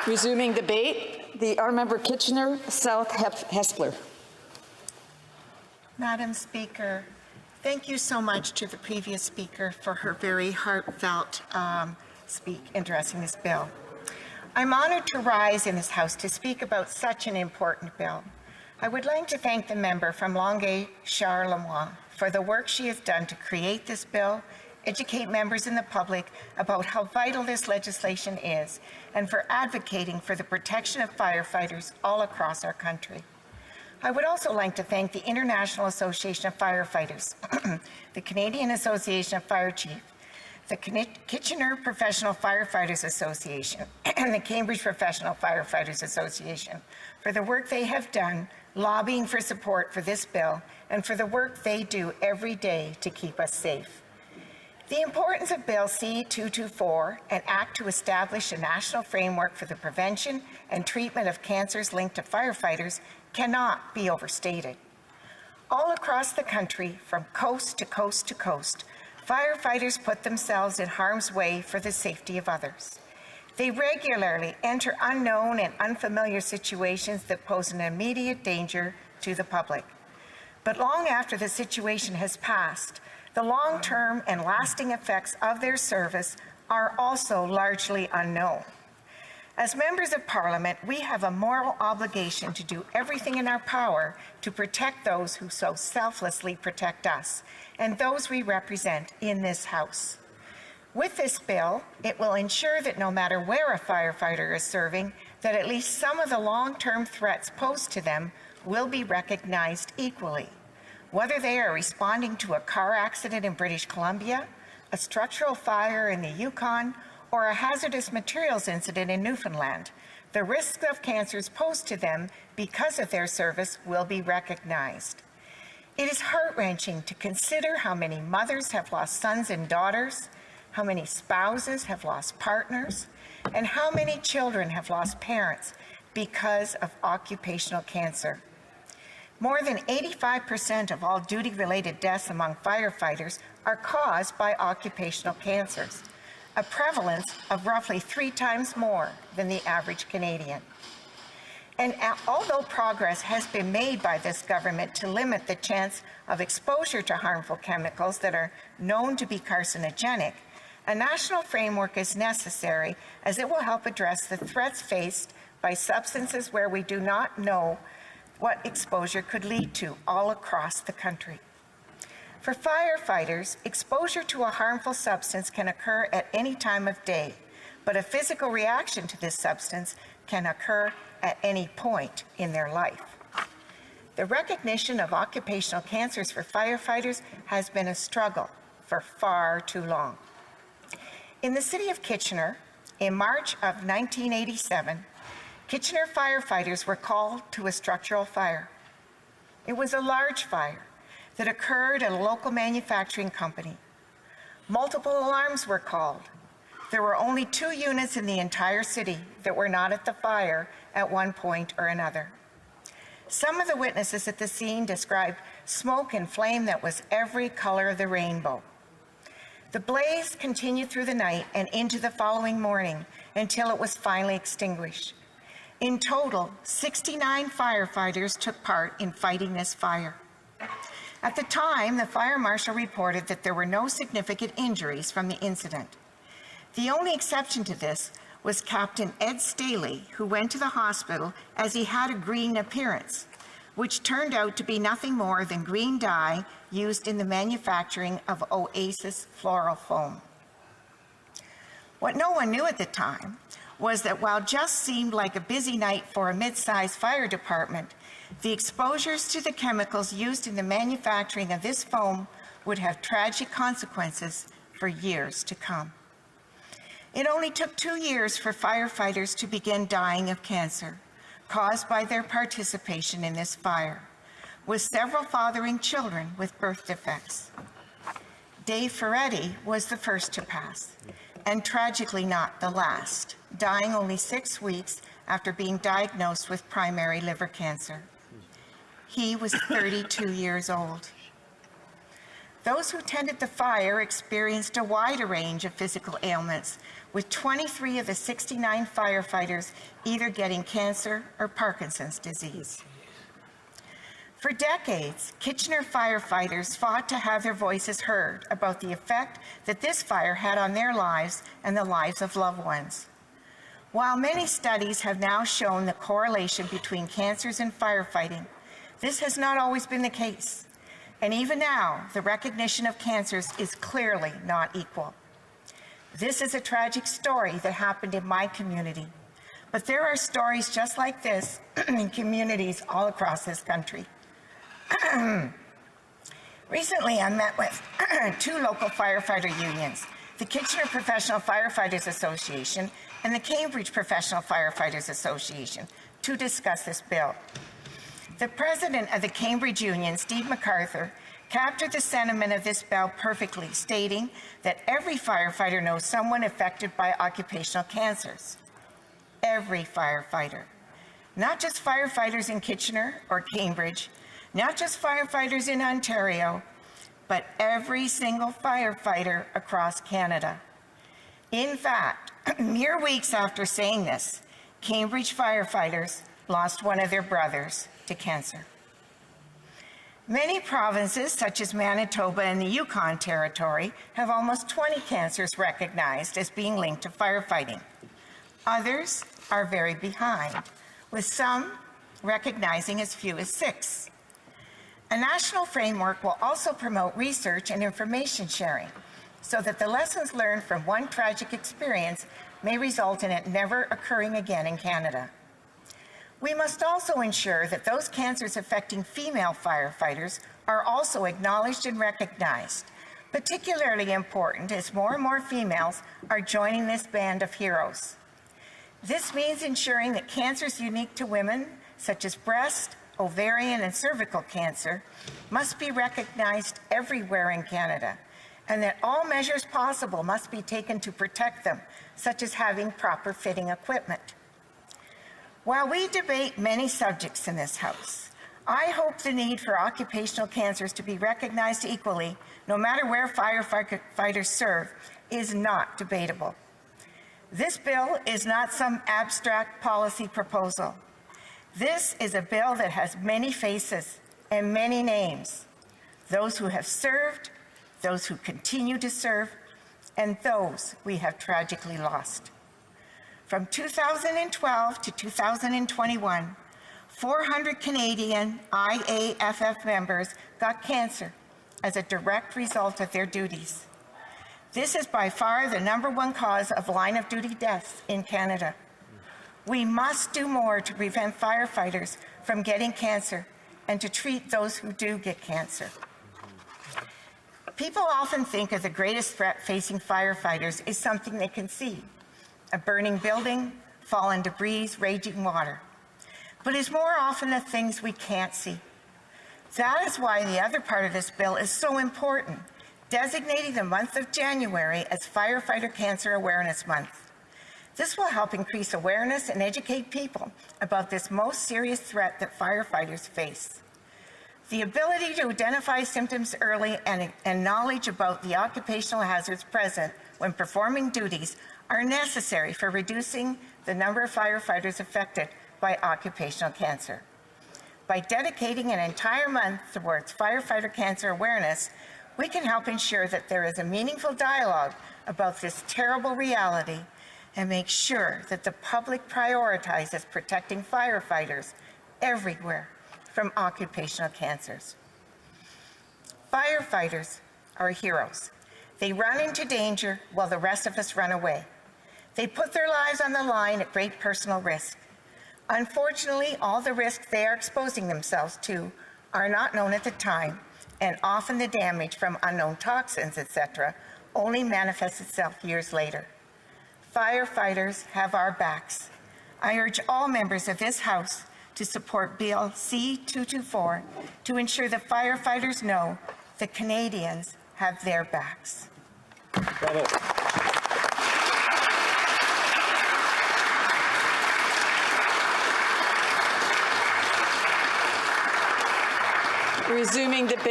Resuming debate, the honourable member Kitchener South Hespeler. Madam Speaker, thank you so much to the previous speaker for her very heartfelt speak addressing this bill. I'm honoured to rise in this House to speak about such an important bill. I would like to thank the member from Longueuil, Charleroi, for the work she has done to create this bill, educate members in the public about how vital this legislation is, and for advocating for the protection of firefighters all across our country. I would also like to thank the International Association of Firefighters, the Canadian Association of Fire Chiefs, the Kitchener Professional Firefighters Association, and the Cambridge Professional Firefighters Association for the work they have done lobbying for support for this bill and for the work they do every day to keep us safe. The importance of Bill C-224, an act to establish a national framework for the prevention and treatment of cancers linked to firefighters, cannot be overstated. All across the country, from coast to coast to coast, firefighters put themselves in harm's way for the safety of others. They regularly enter unknown and unfamiliar situations that pose an immediate danger to the public. But long after the situation has passed, the long-term and lasting effects of their service are also largely unknown. As members of Parliament, we have a moral obligation to do everything in our power to protect those who so selflessly protect us and those we represent in this House. With this bill, it will ensure that no matter where a firefighter is serving, that at least some of the long-term threats posed to them will be recognized equally, whether they are responding to a car accident in British Columbia, a structural fire in the Yukon, or a hazardous materials incident in Newfoundland. The risks of cancers posed to them because of their service will be recognized. It is heart-wrenching to consider how many mothers have lost sons and daughters, how many spouses have lost partners, and how many children have lost parents because of occupational cancer. More than 85% of all duty-related deaths among firefighters are caused by occupational cancers, a prevalence of roughly 3 times more than the average Canadian. And although progress has been made by this government to limit the chance of exposure to harmful chemicals that are known to be carcinogenic, a national framework is necessary as it will help address the threats faced by substances where we do not know what exposure could lead to all across the country. For firefighters, exposure to a harmful substance can occur at any time of day, but a physical reaction to this substance can occur at any point in their life. The recognition of occupational cancers for firefighters has been a struggle for far too long. In the city of Kitchener, in March of 1987, Kitchener firefighters were called to a structural fire. It was a large fire that occurred at a local manufacturing company. Multiple alarms were called. There were only 2 units in the entire city that were not at the fire at one point or another. Some of the witnesses at the scene described smoke and flame that was every color of the rainbow. The blaze continued through the night and into the following morning until it was finally extinguished. In total, 69 firefighters took part in fighting this fire. At the time, the fire marshal reported that there were no significant injuries from the incident. The only exception to this was Captain Ed Staley, who went to the hospital as he had a green appearance, which turned out to be nothing more than green dye used in the manufacturing of Oasis floral foam. What no one knew at the time was that while just seemed like a busy night for a mid-sized fire department, the exposures to the chemicals used in the manufacturing of this foam would have tragic consequences for years to come. It only took 2 years for firefighters to begin dying of cancer caused by their participation in this fire, with several fathering children with birth defects. Dave Ferretti was the first to pass, and tragically not the last, dying only 6 weeks after being diagnosed with primary liver cancer. He was 32 years old. Those who tended the fire experienced a wider range of physical ailments, with 23 of the 69 firefighters either getting cancer or Parkinson's disease. For decades, Kitchener firefighters fought to have their voices heard about the effect that this fire had on their lives and the lives of loved ones. While many studies have now shown the correlation between cancers and firefighting, this has not always been the case. And even now, the recognition of cancers is clearly not equal. This is a tragic story that happened in my community, but there are stories just like this in communities all across this country. Recently, I met with two local firefighter unions, the Kitchener Professional Firefighters Association and the Cambridge Professional Firefighters Association, to discuss this bill. The president of the Cambridge Union, Steve MacArthur, captured the sentiment of this bill perfectly, stating that every firefighter knows someone affected by occupational cancers. Every firefighter. Not just firefighters in Kitchener or Cambridge, not just firefighters in Ontario, but every single firefighter across Canada. In fact, mere weeks after saying this, Cambridge firefighters lost one of their brothers to cancer. Many provinces, such as Manitoba and the Yukon Territory, have almost 20 cancers recognized as being linked to firefighting. Others are very behind, with some recognizing as few as 6. A national framework will also promote research and information sharing so that the lessons learned from one tragic experience may result in it never occurring again in Canada. We must also ensure that those cancers affecting female firefighters are also acknowledged and recognized, particularly important as more and more females are joining this band of heroes. This means ensuring that cancers unique to women, such as breast, ovarian, and cervical cancer, must be recognized everywhere in Canada, and that all measures possible must be taken to protect them, such as having proper fitting equipment. While we debate many subjects in this House, I hope the need for occupational cancers to be recognized equally, no matter where firefighters serve, is not debatable. This bill is not some abstract policy proposal. This is a bill that has many faces and many names. Those who have served, those who continue to serve, and those we have tragically lost. From 2012 to 2021, 400 Canadian IAFF members got cancer as a direct result of their duties. This is by far the #1 cause of line-of-duty deaths in Canada. We must do more to prevent firefighters from getting cancer and to treat those who do get cancer. People often think of the greatest threat facing firefighters is something they can see: a burning building, fallen debris, raging water. But it's more often the things we can't see. That is why the other part of this bill is so important, designating the month of January as Firefighter Cancer Awareness Month. This will help increase awareness and educate people about this most serious threat that firefighters face. The ability to identify symptoms early and knowledge about the occupational hazards present when performing duties are necessary for reducing the number of firefighters affected by occupational cancer. By dedicating an entire month towards firefighter cancer awareness, we can help ensure that there is a meaningful dialogue about this terrible reality and make sure that the public prioritizes protecting firefighters everywhere from occupational cancers. Firefighters are heroes. They run into danger while the rest of us run away. They put their lives on the line at great personal risk. Unfortunately, all the risks they are exposing themselves to are not known at the time, and often the damage from unknown toxins, etc., only manifests itself years later. Firefighters have our backs. I urge all members of this House to support Bill C-224 to ensure that firefighters know that Canadians have their backs. Bravo. Resuming debate.